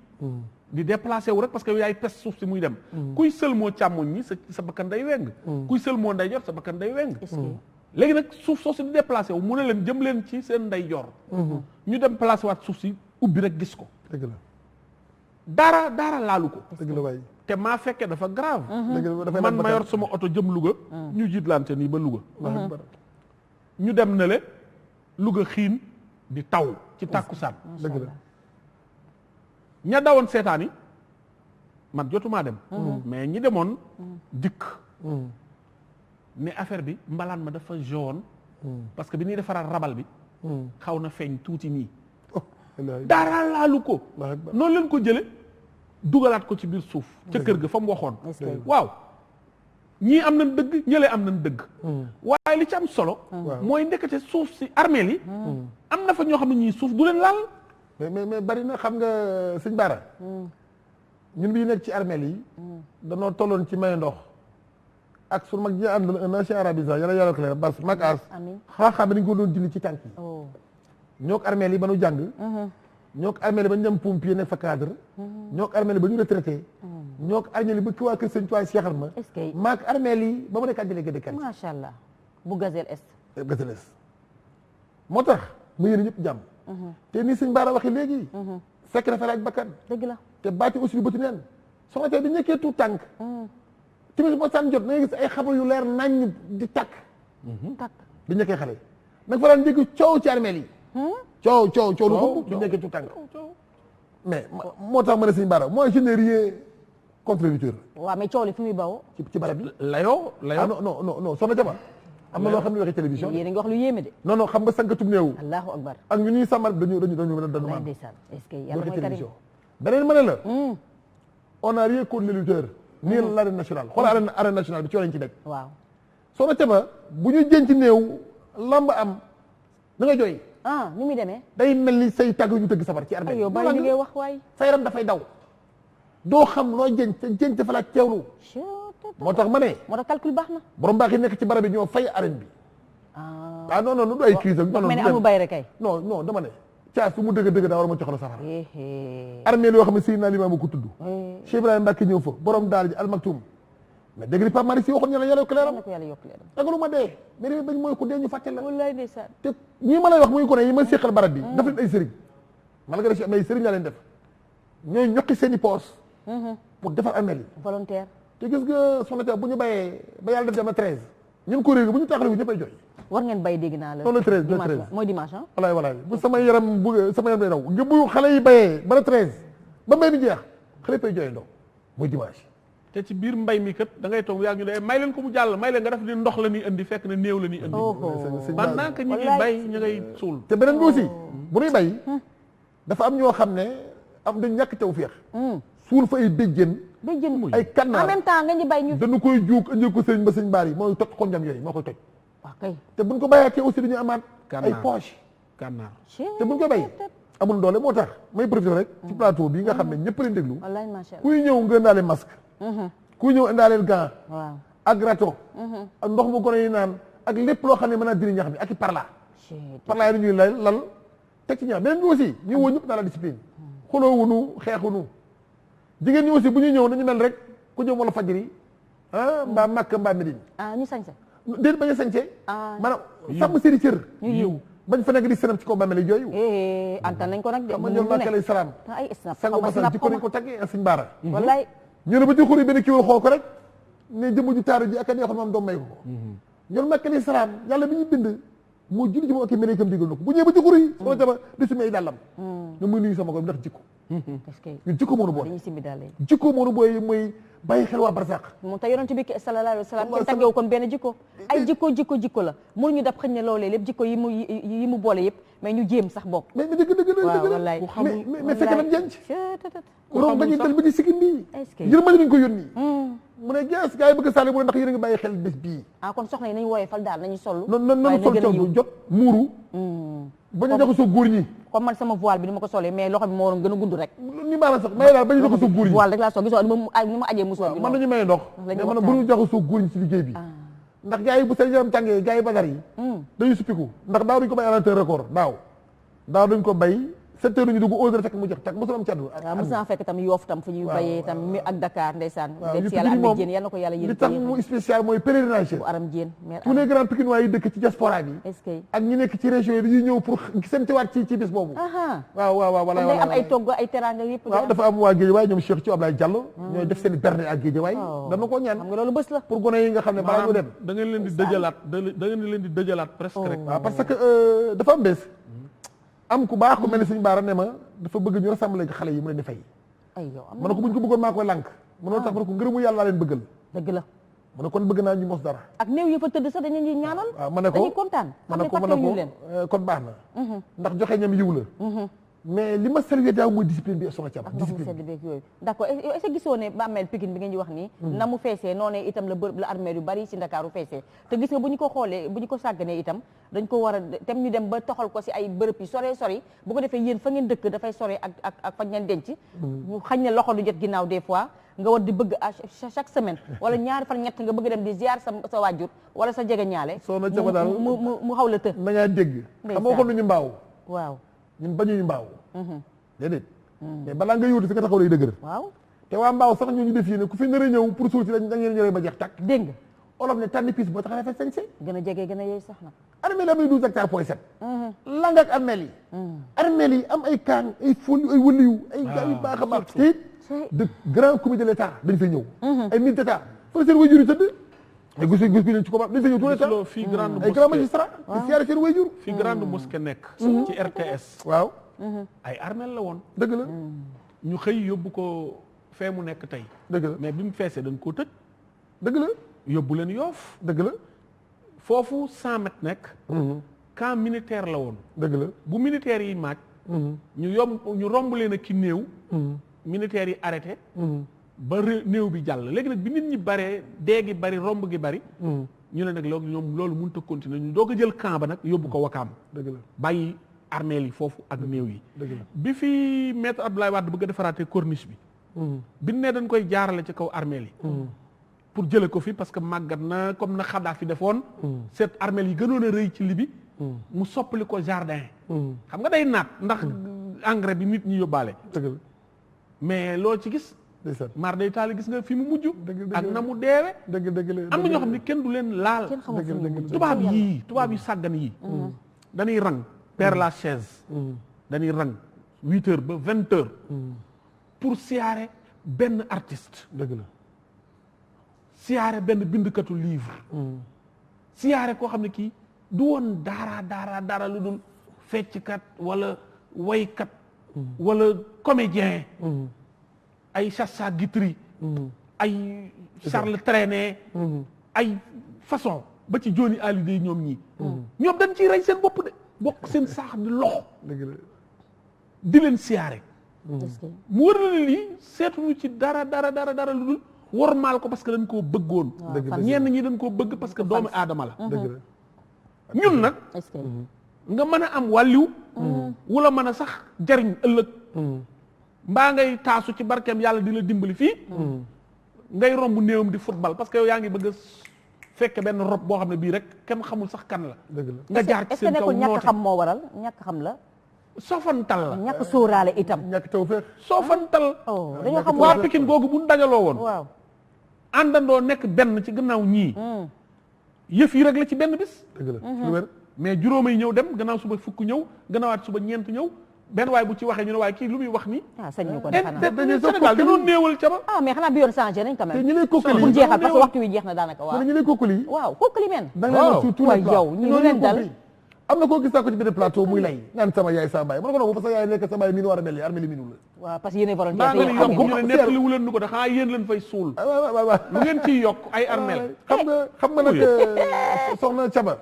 di déplacé wu rek parce que yaay pes suuf si muy dem kuy sël moo càmmoñ ñi sa bakkan day weng kuy sël moo ndeyjoor sa bakkan day weng léegi nag suuf soo si di déplacé wu mu ne leen jëm leen ci seen ndeyjoor ñu dem placé waat suuf si ubbi rek gis ko dëgg la dara laalu ko dëgg la waay te maa fekkee dafa grave dëgg la dafay man ma yor sama oto jëm Louga ñu jiitlante nii ba Louga Allahu akbar ñu dem ne le Louga xiin di taw ci tàkkusaan dëgg la ña dawoon seetaan yi man jotumaa dem mais ñi demoon dikk ne affaire bi mbalaan ma dafa jaune parce que bi ñuy defaraat rabal bi xaw na feeñ tuuti nii dara laalu ko Allahu akbar noonu leen ko jële dugalaat ko ci biir suuf ca kër ga fa mu waxoon est-ce que waaw ñii am nañ dëgg ñëlee am nañ dëgg waaye li ci am solo mooy ndekete suuf si armeel yi am na fa ñoo xam ne ñii suuf du leen laal mais bari na xam nga sëñ Bara ñun bii nekk ci armeel yi danoo tolloon ci may ndox ak su mag ñi ànd un ancien arabisant yàlla ko leer bas mag as amiin xam-xam bi dañ ko doon dindi ci tànk yi oh ñoo ko armeel yi ba nu jàng ñoo ko armeel yi ba ñu dem pompier nekk fa cadre ñoo ko armeel yi ba ñu retraité ñoo ko armeel yi ba ki waa kër sëñ Tuubaa seexal ma est-ce que maak armeel yi ba mu nekk délégué de quartier macha allah bu gazelle est Gazelles moo tax mu yéene ñëpp jàmm te ni sëñ Bara waxi léegi fekk na fa laaj bakkan dëgg la te baati aussi lu bëti neen soxna tey bi nekkee tout tànk timis ba sànn jot na nga gis ay xabar yu leer naññ di takk takk bi nekkee xale nag fa daan dégg coow ci armeel yi coow lu xumb bi nekkee tout tànk mais moo tax ma ne sëñ Bara moi je n'ai rien contre Lutteur waaw mais coow li fi muy bawoo ci barab bi layoo ah non soxna Jama am na loo xam ne waxee télévision yéen a ngi wax lu yéeme de non xam nga sankatum néew allahu akbar ak ñu ñuy sàmmal dañu waay maam ndeysaan est-ce que yàlla waxee mooy karim télévision beneen ma ne la on a rien contre les lutteurs nii l'arène nationale xoolal arène nationale bi ci lañ ci daj waaw soxna Jama bu ñu jën ci néew lamb am da nga jooy ni muy demee day mel ni say tàgg ñu tëgg sabar ci armée ay yow bàyyi li ngay wax waay sa yaram dafay daw doo xam loo jën dafa laaj teewlu moo tax ma ne moo tax calcul baax na borom baax yi nekk ci barab bi ñoo fay arène bi non du ay crise ak mais ne amul bay rek kay non dama ne caas fu mu dëgg daa war a ma jox la safara armée yoo xam ne Seydina Limaamu ko tudd Cheikh Ibrahima Mbacke ñëw fa borom daal ji almaktum mais dégg nga Pape Malick Sy waxoon yàlla yokk leeram ko yàlla yokk leeram dagalu ma dee mais réew bañ mooy ko dee ñu fàtte la wallaay ndeysaan te ñii ma lay wax muy ko ne yi ma séqal barab bi daf leen ay sëriñ malgré si am ay sëriñ laa leen def ñooy ñokki seen i poos pour defar armeel yi volontaire. te gis nga soxna Thiam bu ñu bayee ba yàlla def dama 13 ñun ko réegi bu ñu taxalee ñëppay jooy war ngeen bay dégg naa la. non le 13 le dimanche 13 la mooy dimanche ah. walaay bu sama yaram day daw nga bu xale yi bayee ba le 13 ba mbay mi jeex xale yi fay jooy ndox mooy dimanche. te ci biir mbay mi kat da ngay toog yaa ñu ne may leen ko mu jàll may leen nga def ni ndox la ñuy indi fekk na néew la ñuy indi. pendant que ñu ngi bay ñu ngay suul. te beneen bi aussi bu ñuy bay dafa am ñoo xam ne am dañ ñàkk tawfeex suul fa ay béjjén ay kannaar en même temps nga ñu bay ñu. dañu koy juug indi ko sëñ ba sëñ baar yi mooy toj xonjam yooyu moo koy toj. waaw kay te buñ ko bayaatee aussi dañuy amaat ay poche kannaar te buñ ko bay amul doole moo tax may profité rek ci plateau bi nga xam ne ñëpp leen déglu wallaay macha allah kuy ñëw nga indaale masque kuy ñëw indaaleel gant waaw ak râteau ak ndox mu gone yi naan ak lépp loo xam ne mën naa diri ñax mi ak i parla yi dañuy lal teg ci ñax beneen bi aussi ñu woo ñëpp dans la discipline xuloo wunu xeexunu jigéen ñi aussi bu ñuy ñëw nañu mel rek ku jëm wala fajri mbaa Makka mbaa Médine ñu sañse déet bañ a sañse maanaam sàmm seeni cër ñu yiw bañ fa nekk di sënam ci kaw bàmmeel yi jooyu antan nañ ko nag de xam nga ñoom Makka alayhi salaam ay snap sango masal jikko nañ ko taggee sëñ Baara wallaay ñu ne ba ci xuri benn kiiwal xool ko rek ne jëmm ju taaru ji ak a neexoon maam doom may ko ñoom Makka alayhi salaam yàlla bi ñu bind moo julli ji moom ak meleekam digal na ko bu ñëwee ba ci xuri soo jama di sumi ay dàllam na muy nuyu sama ko ndax jikko ñun jikko moonu boole dañuy simbi daal jikko moonu booy mooy bàyyi xel waa barsàq moom te yonent bi sallallahu alayhi wa sallam kenn taggeewu kon benn jikko ay jikko la mënuñu dab xëñ ne loolee lépp jikko yi mu boole yëpp mais ñu jéem sax bokk mais dëgg waaw wallaay mais fekk na jenc rom bañu tel ba ci sigin bii yërmande nañu ko yónni mu ne gees gars yi bëgg sàlle mu ne ndax yéen a ngi bàyyi xel bés bii kon soxna yi nañu wooyee fal daal nañu sol nañu sol col bu jot muuru bañu jox soo góor ñi comme man sama voile bi ni ma ko solee mais loxo bi moo waroon gën a gudd rek ni baax sax may daal bañu jox soo góor ñi voile rek laa sol gisoo ni ma ajee musoor bi man nañu may ndox mais man bu ñu jox soo góor ñi ci liggéey bi ndax gars yi bu seen yaram tàngee gars yi badar yi dañuy suppiku ndax daaw duñ ko bay à l'heure record daaw duñ ko bay 7 heures ñu dugg 11 heures fekk mu jeex tàkk mosul am ci àdduna waaw mos naa fekk tam Yoff tam fu ñuy bayee tam mi ak Dakar ndeysaan dem si yàlla am jéen yàlla na ko yàlla yéen li tax mu spécial mooy pèlerinage bu aram jéen tous les grands Pikinois yi dëkk ci diaspora bi est-ce que ak ñi nekk ci région yi dañuy ñëw pour sentewaat ci bis boobu waaw wala day am ay togg ay teranga yëpp waaw dafa am waa Guédiawaye ñoom Cheikh ci Ablaye Diallo ñooy def seen berne ak Guédiawaye dama ko ñaan xam nga loolu bés la pour gone yi nga xam ne balaa ñu dem da ngeen leen di dëjalaat presque rek waaw parce que dafa am bés am ku baax ku mel ni suñu baara ne ma dafa bëgg ñu rassemblé xale yi mu leen di fay ma ne ko buñ ko bëggoon maa koy lànk mënoo tax ma ne ko ngërëmu yàlla laa leen bëggal dëgg la ma ne kon bëgg naa ñu mos dara ak néew yi fa tëdd sax dañu ñaanal waaw ma ne ko dañuy kontaan ma ne ko kon baax na ndax joxe ñam yiw la mais li ma salué daaw mooy discipline bi soxna ci am discipline sedd beeg yooyu d'accord est-ce que gisoo ne bàmmeel Pikine bi ngeen di wax nii na mu feesee noonu itam la armeel yu bari ci Ndakaaru feesee te gis nga bu ñu ko xoolee bu ñu ko sàgganee itam dañ ko war a tem ñu dem ba toxal ko ci ay bërëb yi sori bu ko defee yéen fa ngeen dëkk dafay sori ak fa ngeen denc xañ ne loxo du jot ginnaaw des fois nga war di bëgg à chaque semaine wala ñaari fan ñett nga bëgg dem di ziar sa waajur wala sa jege ñaale soxna ci daal mu xaw la të na ngaa dégg xam nga ko lu ñu mbaaw waaw ñun bañuñu mbaaw déedéet mais balaa nga yóotu fi nga taxaw lay dëgër waaw te waa mbaaw sax ñoo ñu def yéene ku fi nar a ñëw pour suul si da ngeen ñëwee ba jeex tàkk dégg nga olof ne tànn piis boo taxawee fa sañse gën a jege gën a yooyu sax na armée yi am ay 12 hectares point 7 lang ak armée yi am ay kaan ay fol ay wëliyu ay gars yu baax a baax te it de grand comité de l'état dañ fay ñëw ay ministre d'état fa seen wayjur yi tëdd ay gis leen ci ko dañ fay ñëw tous les temps fii grande ay grand magistrat di siyaare seen wayjur fii grande mosquée nekk ci RTS waaw ay armeel la woon dëgg la ñu xëy yóbbu ko fee mu nekk tey dëgg la mais bi mu feesee dañ koo tëj dëgg la yóbbu leen Yoff dëgg la foofu 100 mètres nekk camp militaire la woon dëgg la bu militaires yi maaj ñu romb leen ak ki néew militaires yi arrêté ba néew bi jàll léegi nag bi nit ñi baree dee gi bari romb gi bari ñu ne nag loolu mënut a continuer ñu doog a jël camp ba nag yóbbu ko Wakaam dëgg la bàyyi armeel yi foofu ak néew yi dëgg la bi fi maître Abdoulaye Wade bëgg a defaraatee corniche bi bi ne dañ koy jaarale ci kaw armeel yi pour jële ko fi parce que màggat na comme na Kadhafi defoon cette armeel yi gënoon a rëy ci Libi mu soppali ko jardin xam nga day naat ndax engrais bi nit ñi yóbbaale dëgg la mais loo ci gis mar day taali gis nga fi mu mujj ak na mu deewe dëgg la am na ñoo xam ne kenn du leen laal tubaab yi sàggan yi dañuy rang Père Lachaise dañuy rang 8 heures ba 20 heures pour siyaare benn artiste dëgg la siyaare benn bindkatu livre siyaare koo xam ne kii du woon dara lu dul fecckat wala waykat wala comédien ay Sacha Guitry ay Charles Trenet ay façon ba ci Johnny Hallyday ñoom ñii ñoom dañ ciy rey seen bopp de bokk seen saax di loxo dëgg la di leen siyaare mu wër na lii seetuñu ci dara lu dul wormaal ko parce que dañ koo bëggoon ñenn ñi dañ koo bëgg parce que doomu aadama la dëgg la ñun nag nga mën a am wàlliw wala mën a sax jariñ ëllëg mbaa ngay taasu ci barkeem yàlla di la dimbali fii ngay romb néewam di football parce que yow yaa ngi bëgg a fekk benn rob boo xam ne bii rek kenn xamul sax kan la dëgg la nga jaar ci seen kaw est-ce que ñàkk xam moo waral ñàkk xam la soofantal la ñàkk sóoraale itam ñàkk taw feex soofantal dañoo xam waa Pikine googu bu ñu dajaloo woon waaw àndandoo nekk benn ci gannaaw ñii yëf yi rek la ci benn bis dëgg la lu wér mais juróomay ñëw dem gannaaw suba fukk ñëw gannaawaat suba ñeent ñëw benn waay bu ci waxee ñu ne waaye kii lu muy wax nii sañ ñu ko def xanaa Sénégal dañoo néewal ca ba mais xanaa bi yoon changé nañ quand même te ñu lay kokkali bu jeexal parce que waxtu wi jeex na daanaka waaw ñu lay kokkali waaw kokkali men da nga leen tout waay yow ñi lu leen dal am na koo gis naa ko ci benn plateau muy lay naan sama yaay sa baay ma ne ko non bu fa sa yaay nekk sa baay mi nu war a mel armée li minu la waaw parce que yéen volontaire maa nga ni yokk ñu ne xam nettali wu leen nu ko da xanaa yéen leen fay suul waaw lu ngeen ciy yokk ay armel xam nga nag soxna Caba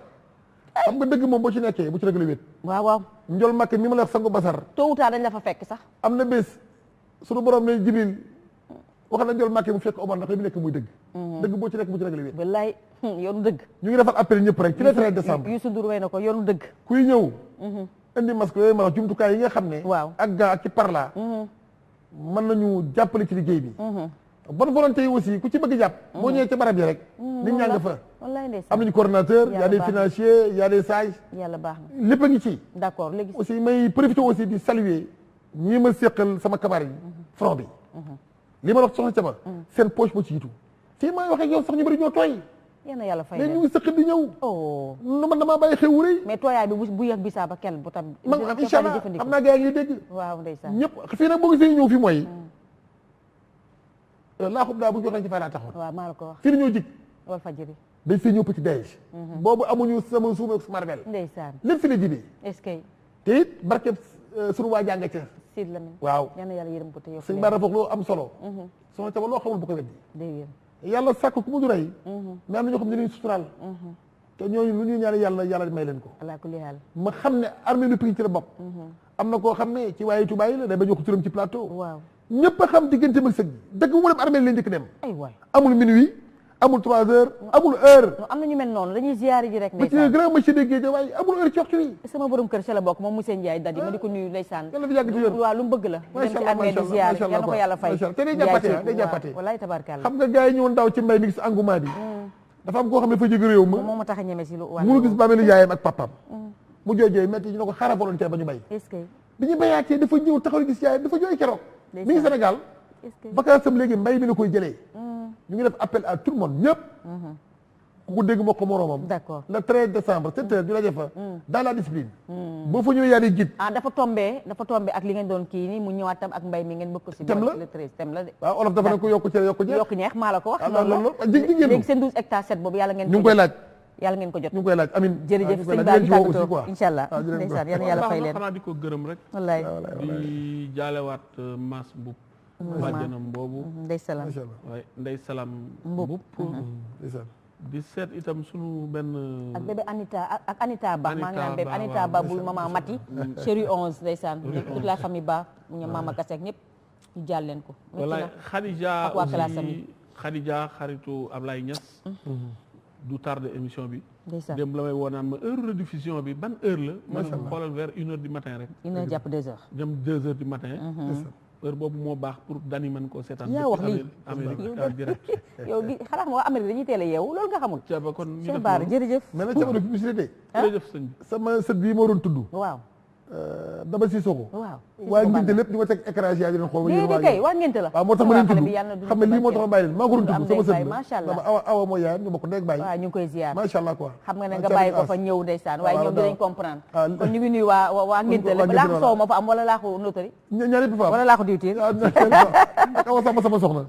xam nga dëgg moom boo ci nekkee bu ci rek la wét waaw njol makk mi ma la wax sangu basar tôt ou tard dañ la fa fekk sax am na bés sunu borom ne Jibril wax na njol makk mu fekk Omar ndax li mu nekk muy dëgg dëgg boo ci nekk bu ci rek la wét wallaay yoonu dëgg ñu ngi defal appel ñëpp rek ci le 13 décembre Youssou Ndour way na ko yoonu dëgg kuy ñëw indi masque yooyu ma wax jumtukaay yi nga xam ne waaw ak gaa ak ci parla mën nañu jàppale ci liggéey bi bonne volonté yi aussi ku ci bëgg jàpp boo ñëwee ci barab yi rek nit ñaa nga fa wallaay ndeysaan am nañu coordonnateur y a des financiers y a des sages yàlla baax na lépp a ngi ci d'accord léegi aussi may profité aussi di saluer ñii ma séqal sama kabar yi front bi li ma wax soxna Caba seen poche ba ci jiitu fii may wax ak yow sax ñu bëri ñoo tooy yéen a yàlla fay mais leen ñu ngi sëq di ñëw oh nu man damaa bàyyi xew wu rëy mais tooyaay bi bu yëg bisaa ba kel bu tam man incha allah xam naa gars yi ngi dégg waaw ndeysaan ñëpp fii nag boo gisee ñëw fii mooy laa xub daa bu ñu jox nañ ci fay laa taxoon waaw maa la ko wax fii dañoo jig wal fajiri dañ fee ñëw petit déj boobu amuñu sama suuma ak sama marvel ndeysaan lépp fi la jibee est-ce que te it barkeb sunu waa jàng ca Sid Lamine waaw yal na yàlla yërëm ko te yow sëñ Bara foog loo am solo soxna Caba loo xamul bu ko weddi day wér yàlla sàkk ku mu du rey mais am na ñoo xam ne dañuy suturaal te ñooñu lu ñuy ñaan yàlla may leen ko ala kulli haal ma xam ne armée nu Pikine ci la bokk am na koo xam ne ci waaye Tuubaa yi la day ba jox ko turam ci plateau waaw ñëpp a xam diggante mag sëg dëgg bu mu dem armée leen njëkk dem ay waay amul minuit amul 3 heures amul heure non am na ñu mel noonu dañuy ziyaari ji rek ba ci ndeysaan grand monsieur de Guèye waaye amul heure ci waxtu wi sama borom kër ci la bokk moom monsieur Ndiaye dadi ma di ko nuyu ndeysaan yàlla fi yàgg ci wér waaw lu mu bëgg la dem macha ci allah armée di ziyaari yal na ko yàlla fay te day jàppate day jàppate wallaay tabarkalla xam nga gars yi ñëwoon daaw ci mbay mi gis engouement bi dafa am koo xam ne dafa jóge réew ma moom ma tax a ñeme si lu munu gis bàmmeelu yaayam ak papam mu jooy métti ñu ne ko xaaral volontaire ba ñu bay est-ce que bi ñu bayaatee dafa ñëw taxaw gis yaayam dafa jooy keroog mi ngi Sénégal est-ce que vacances am léegi mbay mi la koy jëlee ñu ngi def appel à tout le monde ñëpp ku ko dégg moo ko moroomam d'accord le 13 décembre 7 heures ñu daje fa dans la discipline boo fa ñëwee yaa di jit dafa tombé ak li ngeen doon kii ni mu ñëwaat tam ak mbay mi ngeen bëgg si Thème la le 13 thème la de waaw olof dafa ne ko yokku cere yokku jeex yokk ñeex maa la ko wax ah noonu loolu la jigéen léegi seen 12 hectares 7 boobu yàlla ngeen ñu ngi koy laaj yàlla ngeen ko jot ñu ngi koy laaj amin jërëjëf sëñ Ba di tàggatoo incha allah ndeysaan yal na yàlla fay leen xanaa di ko gërëm rek wallaay di jaalewaat Mass Mboup bàjjanam boobu ndey salaam macha allah waaye Ndey Salam Mboup ndeysaan di seet itam sunu benn ak bébé Anita Ba maa ngi naan bébé Anita Ba bul maman Mati chéri 11 ndeysaan toute la famille Ba ñoom mama Kasek ñëpp ñu jàll leen ko wallaay Khadija ak waa classe am aussi Khadija xaritu Ablaye Niass du tardé émission bi ndeysaan démb la may woo naan ma heure rediffusion bi ban heure la ma ne ko xoolal vers 1 heure du matin rek 1 heure jàpp 2 heures dem 2 heures du matin heure boobu moo baax pour Dani mën koo seetaan yaa wax lii Amérique en direct yow gi xanaa waa Amérique dañuy teel a yeewu loolu nga xamul Thiaba kon ñu Cheikh def Bara noonu. jërëjëf mais nag jamono publicité jërëjëf sëñ bi sama sët bii moo doon tudd waaw Daba Sissoko. waaw waaye ngénte lépp ñu ma teg écran yi di leen xool. déedéet kay waa ngénte la. waaw moo tax ma leen tudd xam xam ne lii moo tax ma bàyyi leen maa ko doon tudd sama sët macha allah dama awa mooy yaayam ñu bokk ndey ak bàyyi. waaw ñu ngi koy ziar macha allah quoi. xam nga ne nga bàyyi ko fa ñëw ndeysaan waaye ñoom dinañ comprendre. kon ñu ngi nuyu waa ngénte la laa ko soow ma fa am wala laa ko notari. ñaari bi fa am wala laa ko diwtiir. awa sama soxna.